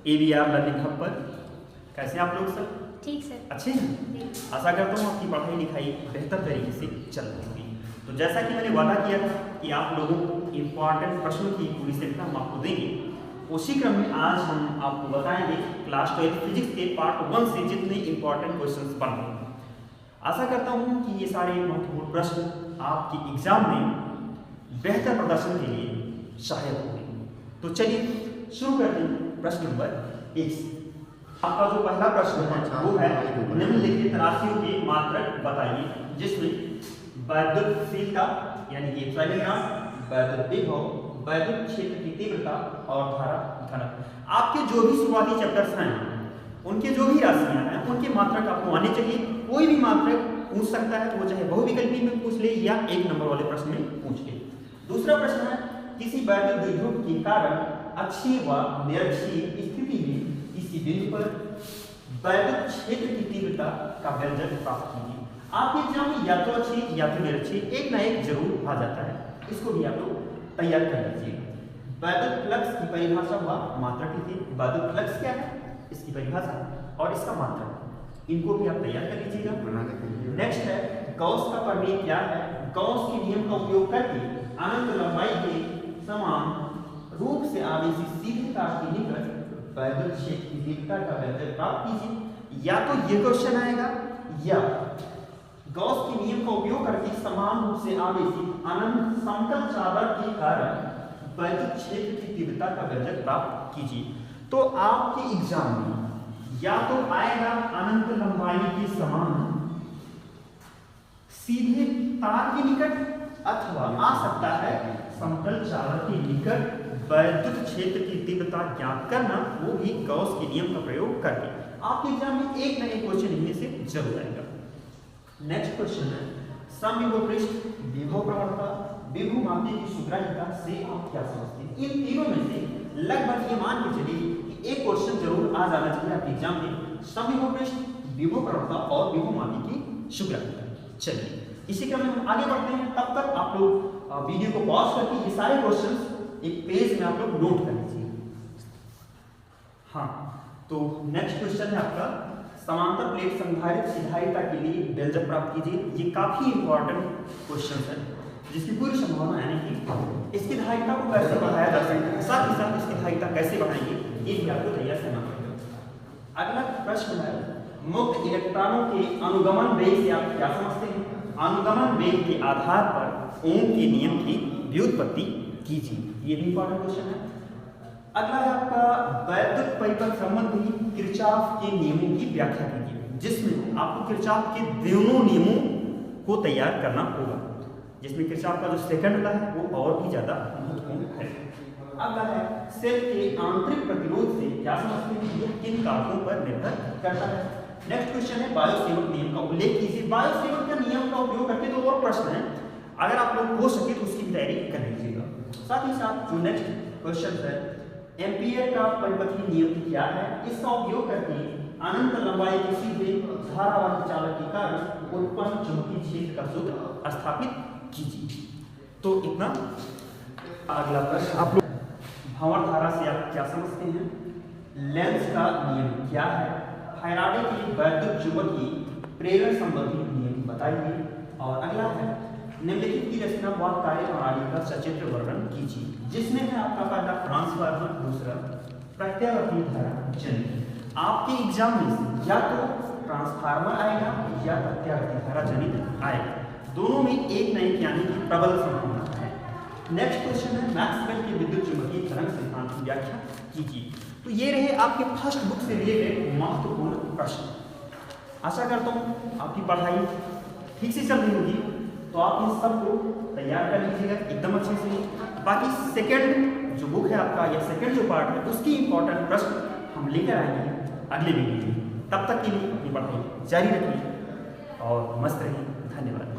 AVR learning hub पर। कैसे हैं आप लोग सब? ठीक सर। अच्छे हैं? आशा करता हूँ आपकी पढ़ाई लिखाई बेहतर तरीके से चल रही होगी। तो जैसा कि मैंने वादा किया था कि आप लोगों को इम्पॉर्टेंट प्रश्नों की पूरी श्रृंखला हम आपको देंगे, उसी क्रम में आज हम आपको बताएंगे क्लास 12 फिजिक्स के पार्ट 1 से जितने इम्पॉर्टेंट क्वेश्चंस बन रहे हैं। आशा करता हूँ कि ये सारे महत्वपूर्ण प्रश्न आपके एग्जाम में बेहतर प्रदर्शन के लिए सहायक होंगे। तो चलिए शुरू करते हैं प्रश्न नंबर 1 से। आपका जो पहला प्रश्न है वो है निम्नलिखित राशियों के मात्रक बताइए, जिसमें वैद्युतशीलता यानी कि एप्सिलॉन, वैद्युत विभव, वैद्युत क्षेत्र की तीव्रता और धारा घनत्व। आपके जो भी शुरुआती चैप्टर्स हैं उनके जो भी राशियां हैं उनके मात्रक आपको आने चाहिए। कोई भी मात्रक पूछ सकता है, वो चाहे बहुविकल्पी में पूछ ले या एक नंबर वाले प्रश्न में पूछ ले। दूसरा प्रश्न है किसी वैद्युत द्विध्रुव के कारण अक्षीय व निरक्षीय स्थिति में किसी बिंदु पर वैद्युत क्षेत्र की तीव्रता का व्यंजक प्राप्त कीजिए। आपके एग्जाम में या तो अक्षीय या तो निरक्षीय एक ना एक जरूर आ जाता है, इसको भी आप लोग तैयार कर लीजिए। वैद्युत फ्लक्स की परिभाषा व मात्रक लिखिए। वैद्युत फ्लक्स क्या है, इसकी परिभाषा और इसका मात्रक, इनको भी आप तैयार कर लीजिएगा। नेक्स्ट है गॉस का प्रमेय क्या है। गॉस के नियम का उपयोग करके अनंत लंबाई के समान रूप से आवेशित सीधे तार के निकट वैद्युत क्षेत्र की तीव्रता का व्यंजक प्राप्त कीजिए। या तो ये क्वेश्चन आएगा या गॉस के नियम का उपयोग करके समान रूप से आवेशित अनंत समतल चादर के कारण वैद्युत क्षेत्र की तीव्रता का व्यंजक प्राप्त कीजिए। तो आपके एग्जाम में या तो आएगा अनंत लंबाई के समान सीधे तार के निकट, अथवा आ सकता है समतल चादर के निकट वैद्युत क्षेत्र की तीव्रता ज्ञात करना, वो भी गॉस के नियम का प्रयोग करके। आपके एग्जाम में एक ना एक क्वेश्चन इनमें से जरूर आएगा। नेक्स्ट क्वेश्चन है समविभव पृष्ठ, विभव प्रवणता, विभवमापी की सुग्राहिता से आप क्या समझते हैं। इन तीनों में से लगभग ये मान के चलिए कि एक क्वेश्चन जरूर आ जाना चाहिए आपके एग्जाम में, समविभव पृष्ठ, विभव प्रवणता और विभवमापी की सुग्राहिता। चलिए इसी क्रम में हम आगे बढ़ते हैं। तब तक आप लोग वीडियो को पॉज करके ये सारे क्वेश्चंस एक पेज में आप लोग नोट कर लीजिए। हाँ, तो नेक्स्ट क्वेश्चन है आपका समांतर प्लेट संधारित्र सिधारिता के लिए व्यंजक प्राप्त कीजिए। ये काफी इंपॉर्टेंट क्वेश्चन है जिसकी पूरी संभावना है कि इसकी धारिता को कैसे बढ़ाया जा सकता है, साथ ही साथ इसकी धारिता कैसे बढ़ाएंगे, ये भी आपको तैयार करना पड़ेगा। अगला प्रश्न है मुक्त इलेक्ट्रॉनों के अनुगमन वेग से आप क्या समझते हैं। अनुगमन वेग के आधार पर ओम के नियम की व्युत्पत्ति कीजिए। ये भी इंपॉर्टेंट क्वेश्चन है। अगला है आपका वैद्युत परिपथ संबंधी किरचॉफ के नियमों की व्याख्या कीजिए, जिसमें आपको किरचॉफ के दोनों नियमों को तैयार करना होगा, जिसमें किरचॉफ का जो सेकंड वाला है वो और भी ज्यादा महत्वपूर्ण है। अगला है सेल के आंतरिक प्रतिरोध से क्या समझते हैं, यह किन कारकों पर निर्भर करता है। नेक्स्ट क्वेश्चन है बायोसेवक नियम का उल्लेख कीजिए। बायोसेवक का नियम का उपयोग करके दो और प्रश्न है, अगर आप लोग हो सके तो उसकी तैयारी कर लीजिएगा। साथ ही साथ जो नेक्स्ट क्वेश्चन है एम्पियर का परिपथीय नियम क्या है, इसका उपयोग करके अनंत लंबाई के सीधे धारावाही चालक के कारण उत्पन्न चुंबकीय क्षेत्र का सूत्र स्थापित कीजिए। तो इतना। अगला प्रश्न आप लोग भंवर धारा से आप क्या समझते हैं। लेंस का नियम क्या है। फैराडे के वैद्युत चुंबकीय प्रेरण संबंधी नियम बताइए। और अगला है निम्नलिखित की रचना व कार्य प्रणाली का सचित्र वर्णन कीजिए, जिसमें है आपका पहला ट्रांसफार्मर, दूसरा प्रत्यावर्ती धारा जनित। आपके एग्जाम में से या तो ट्रांसफार्मर आएगा या प्रत्यावर्ती धारा जनित आएगा, दोनों में एक न एक यानी कि प्रबल संभावना है। नेक्स्ट क्वेश्चन है मैक्सवेल के विद्युत चुंबकीय तरंग सिद्धांत की व्याख्या कीजिए। तो ये रहे आपके फर्स्ट बुक से रिलेटेड महत्वपूर्ण प्रश्न। आशा करता हूँ आपकी पढ़ाई ठीक से चल रही होगी, तो आप इन सबको तैयार कर लीजिएगा एकदम अच्छे से। बाकी सेकंड जो बुक है आपका या सेकंड जो पार्ट है उसकी इंपॉर्टेंट प्रश्न हम लेकर आएंगे अगले वीडियो में। तब तक के लिए अपनी पढ़ाई जारी रखिए और मस्त रहिए। धन्यवाद।